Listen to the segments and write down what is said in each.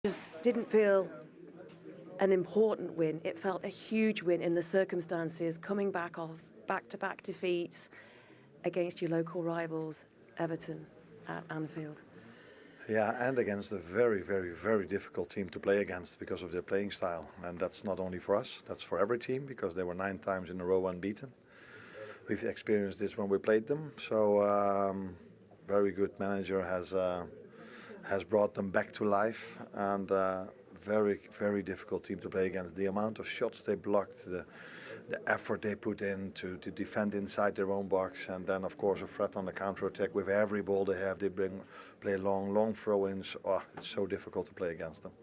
Just didn't feel an important win. It felt a huge win in the circumstances, coming back off back-to-back defeats against your local rivals, Everton, at Anfield. Yeah, and against a very, very, very difficult team to play against because of their playing style. And that's not only for us, that's for every team, because they were 9 times in a row unbeaten. We've experienced this when we played them. So very good manager has brought them back to life, and very, very difficult team to play against. The amount of shots they blocked, the effort they put in to defend inside their own box, and then of course a threat on the counter-attack. With every ball they have, they play long throw-ins. Oh, it's so difficult to play against them.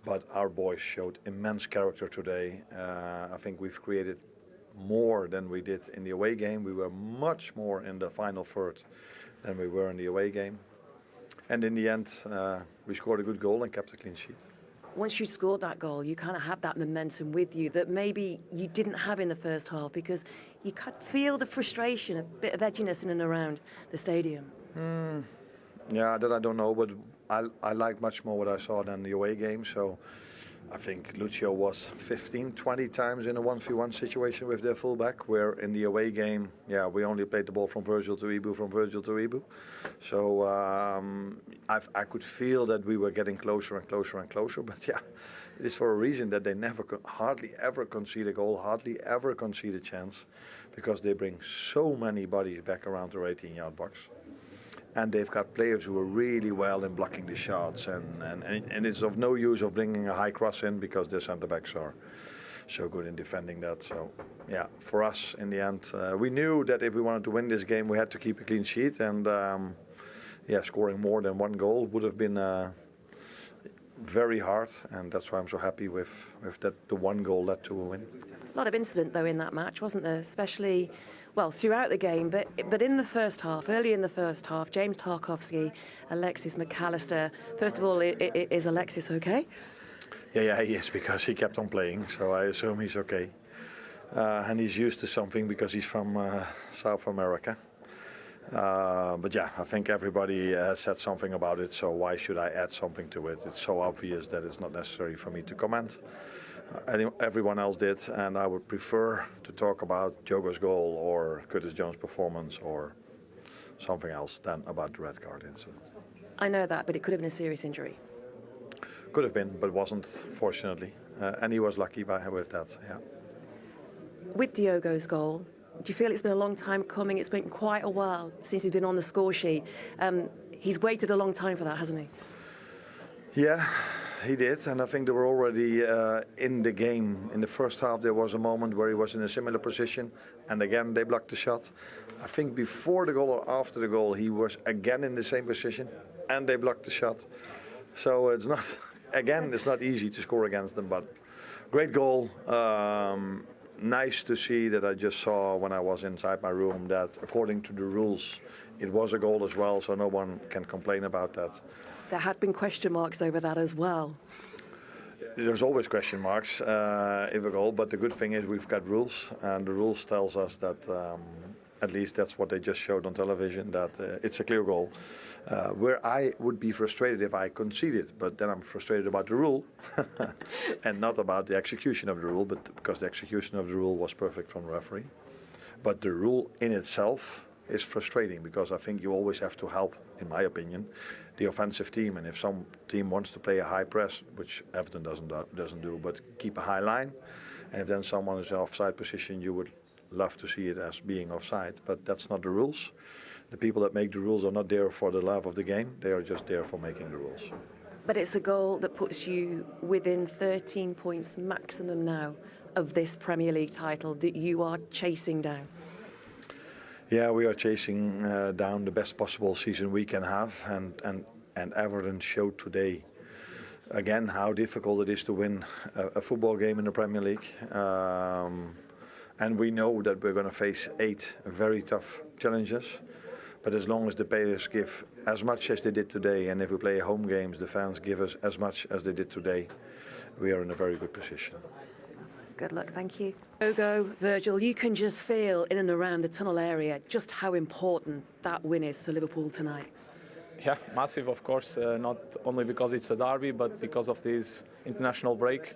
But our boys showed immense character today. I think we've created more than we did in the away game. We were much more in the final third than we were in the away game. And in the end, we scored a good goal and kept a clean sheet. Once you scored that goal, you kind of had that momentum with you that maybe you didn't have in the first half, because you could feel the frustration, a bit of edginess in and around the stadium. Yeah, that I don't know, but I liked much more what I saw than the away game. So I think Lucio was 15, 20 times in a 1v1 situation with their fullback, where in the away game, yeah, we only played the ball from Virgil to Ibu, from Virgil to Ibu. So I could feel that we were getting closer and closer and closer. But yeah, it's for a reason that they hardly ever concede a goal, hardly ever concede a chance, because they bring so many bodies back around their 18-yard box. And they've got players who are really well in blocking the shots, and it's of no use of bringing a high cross in, because their centre-backs are so good in defending that. So, yeah, for us, in the end, we knew that if we wanted to win this game, we had to keep a clean sheet, and yeah, scoring more than 1 goal would have been very hard, and that's why I'm so happy with that the 1 goal led to a win. A lot of incident, though, in that match, wasn't there? Especially, well, throughout the game, but in the first half, early in the first half, James Tarkowski, Alexis McAllister. First of all, is Alexis okay? Yeah, he is, because he kept on playing, so I assume he's okay. And he's used to something, because he's from South America. But yeah, I think everybody has said something about it, so why should I add something to it? It's so obvious that it's not necessary for me to comment. Everyone else did, and I would prefer to talk about Jogo's goal or Curtis Jones' performance or something else than about the red card. I know that, but it could have been a serious injury. Could have been, but wasn't, fortunately. And he was lucky with that, yeah. With Diogo's goal, do you feel it's been a long time coming? It's been quite a while since he's been on the score sheet. He's waited a long time for that, hasn't he? Yeah, he did, and I think they were already in the game. In the first half, there was a moment where he was in a similar position, and again, they blocked the shot. I think before the goal or after the goal, he was again in the same position, and they blocked the shot. So it's not, again, it's not easy to score against them, but great goal. Nice to see that I just saw when I was inside my room that according to the rules, it was a goal as well, so no one can complain about that. There had been question marks over that as well. There's always question marks if a goal, but the good thing is we've got rules, and the rules tells us that at least that's what they just showed on television, that it's a clear goal. Where I would be frustrated if I conceded, but then I'm frustrated about the rule and not about the execution of the rule, but because the execution of the rule was perfect from the referee. But the rule in itself is frustrating, because I think you always have to help, in my opinion, the offensive team. And if some team wants to play a high press, which Everton doesn't do, but keep a high line, and if then someone is in offside position, you would love to see it as being offside, but that's not the rules. The people that make the rules are not there for the love of the game, they are just there for making the rules. But it's a goal that puts you within 13 points maximum now of this Premier League title that you are chasing down. Yeah, we are chasing down the best possible season we can have, and Everton showed today again how difficult it is to win a football game in the Premier League. And we know that we're going to face 8 very tough challenges. But as long as the players give as much as they did today, and if we play home games, the fans give us as much as they did today, we are in a very good position. Good luck, thank you. Jogo, Virgil, you can just feel in and around the tunnel area just how important that win is for Liverpool tonight. Yeah, massive, of course, not only because it's a derby, but because of this international break.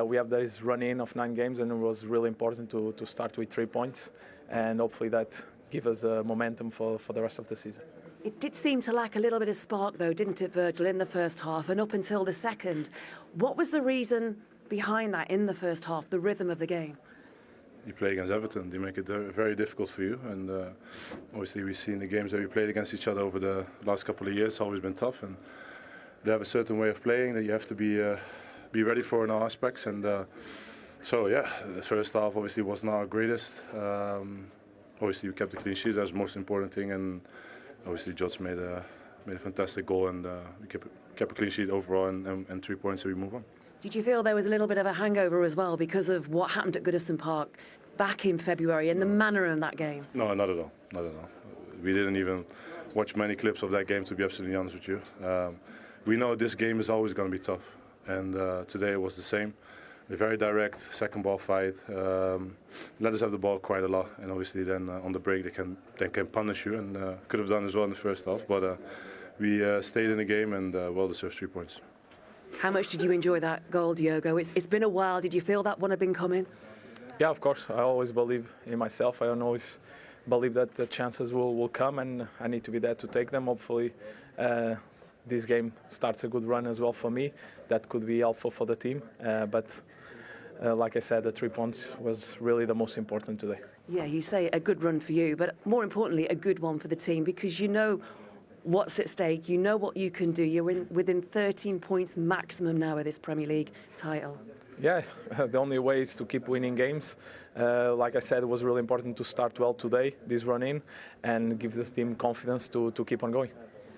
We have this run-in of 9 games, and it was really important to start with 3 points, and hopefully that give us momentum for the rest of the season. It did seem to lack a little bit of spark, though, didn't it, Virgil, in the first half and up until the second? What was the reason behind that in the first half, the rhythm of the game? You play against Everton, they make it very difficult for you, and obviously we've seen the games that we played against each other over the last couple of years. It's always been tough, and they have a certain way of playing that you have to be ready for in all aspects. And so yeah, the first half obviously was not our greatest. Obviously we kept the clean sheet, that's the most important thing, and obviously Jota made a fantastic goal, and we kept a clean sheet overall, and 3 points, so we move on. Did you feel there was a little bit of a hangover as well because of what happened at Goodison Park back in February and the manner of that game? No, not at all. Not at all. We didn't even watch many clips of that game, to be absolutely honest with you. We know this game is always going to be tough, and today it was the same. A very direct second ball fight. Let us have the ball quite a lot, and obviously then on the break they can punish you, and could have done as well in the first half. But we stayed in the game and well deserved 3 points. How much did you enjoy that goal, Diogo? It's been a while. Did you feel that one had been coming? Yeah, of course. I always believe in myself. I always believe that the chances will come, and I need to be there to take them. Hopefully, this game starts a good run as well for me. That could be helpful for the team. But like I said, the 3 points was really the most important today. Yeah, you say a good run for you, but more importantly, a good one for the team, because you know what's at stake, you know what you can do. You're within 13 points maximum now of this Premier League title. Yeah, the only way is to keep winning games. Like I said, it was really important to start well today, this run-in, and give this team confidence to keep on going.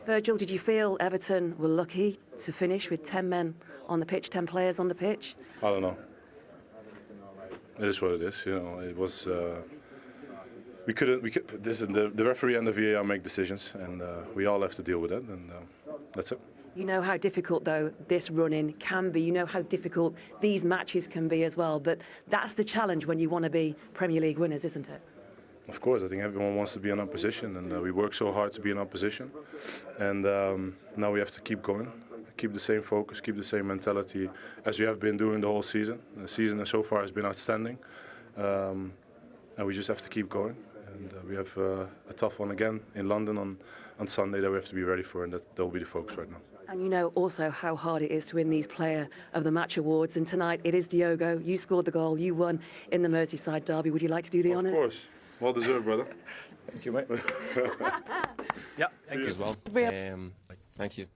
Virgil, did you feel Everton were lucky to finish with 10 men on the pitch, 10 players on the pitch? I don't know. It is what it is. You know, it was. We couldn't. The referee and the VAR make decisions, and we all have to deal with it, and that's it. You know how difficult, though, this run-in can be. You know how difficult these matches can be as well. But that's the challenge when you want to be Premier League winners, isn't it? Of course, I think everyone wants to be in our position, and we work so hard to be in our position. And now we have to keep going, keep the same focus, keep the same mentality as we have been doing the whole season. The season so far has been outstanding, and we just have to keep going. And we have a tough one again in London on Sunday that we have to be ready for, and that will be the focus right now. And you know also how hard it is to win these Player of the Match awards. And tonight it is Diogo. You scored the goal. You won in the Merseyside derby. Would you like to do the honours? Of course. Well deserved, brother. Thank you, mate. Yeah, thank you as well. Thank you.